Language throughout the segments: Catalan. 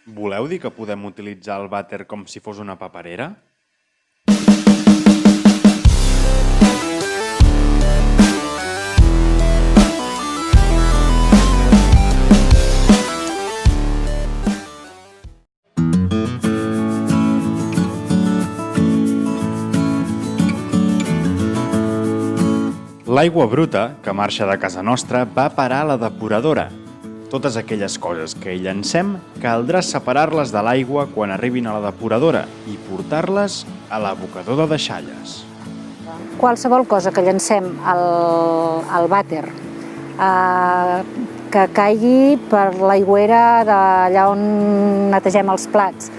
Voleu dir que podem utilitzar el vàter com si fos una paperera? L'aigua bruta, que marxa de casa nostra, va parar a la depuradora. Totes aquelles coses que hi llancem, caldrà separar-les de l'aigua quan arribin a la depuradora i portar-les a l'abocador de deixalles. Qualsevol cosa que llancem al vàter que caigui per l'aigüera d'allà on netegem els plats,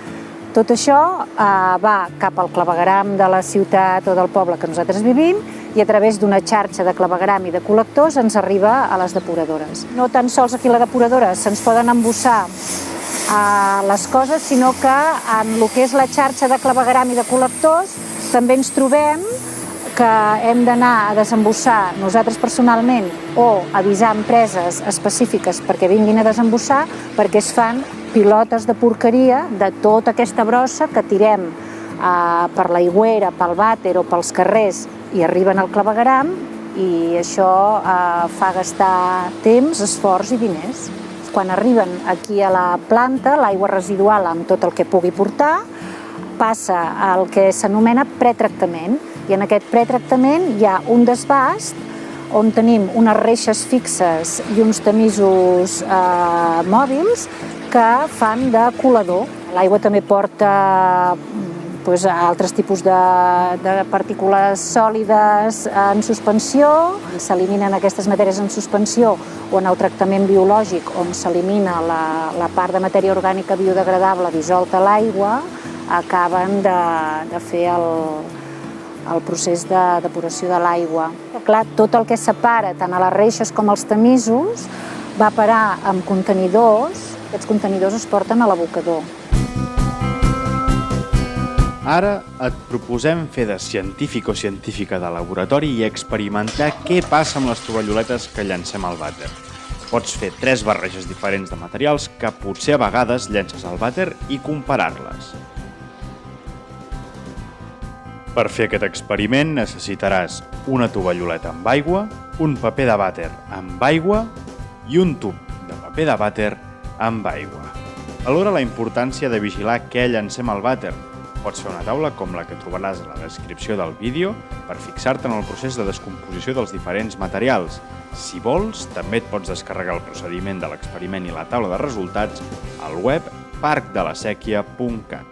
tot això va cap al clavegueram de la ciutat o del poble que nosaltres vivim i a través d'una xarxa de clavegueram i de col·lectors ens arriba a les depuradores. No tan sols aquí a la depuradora se'ns poden embossar les coses, sinó que en el que és la xarxa de clavegueram i de col·lectors també ens trobem que hem d'anar a desembossar nosaltres personalment o avisar empreses específiques perquè vinguin a desembossar perquè es fan pilotes de porqueria de tota aquesta brossa que tirem per l'aigüera, pel vàter o pels carrers i arriben al clavegueram i això fa gastar temps, esforç i diners. Quan arriben aquí a la planta, l'aigua residual amb tot el que pugui portar passa al que s'anomena pretractament i en aquest pretractament hi ha un desbast on tenim unes reixes fixes i uns tamisos mòbils que fan de colador. L'aigua també porta altres tipus de partícules sòlides en suspensió, s'eliminen aquestes matèries en suspensió o en el tractament biològic on s'elimina la part de matèria orgànica biodegradable dissolta a l'aigua, acaben de fer el procés de depuració de l'aigua. Clar, tot el que separa tant a les reixes com als tamisos va parar amb contenidors. Aquests contenidors es porten a l'abocador. Ara et proposem fer de científic o científica de laboratori i experimentar què passa amb les tovalloletes que llancem al vàter. Pots fer 3 barreges diferents de materials que potser a vegades llences al vàter i comparar-les. Per fer aquest experiment necessitaràs una tovalloleta amb aigua, un paper de vàter amb aigua i un tub de paper de vàter amb aigua. Valora la importància de vigilar què llancem al vàter. Pots fer una taula com la que trobaràs a la descripció del vídeo per fixar-te en el procés de descomposició dels diferents materials. Si vols, també et pots descarregar el procediment de l'experiment i la taula de resultats al web parcdelasequia.cat.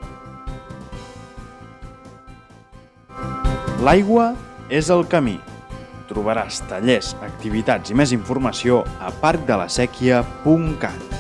L'aigua és el camí. Trobaràs tallers, activitats i més informació a parcdelasequia.cat.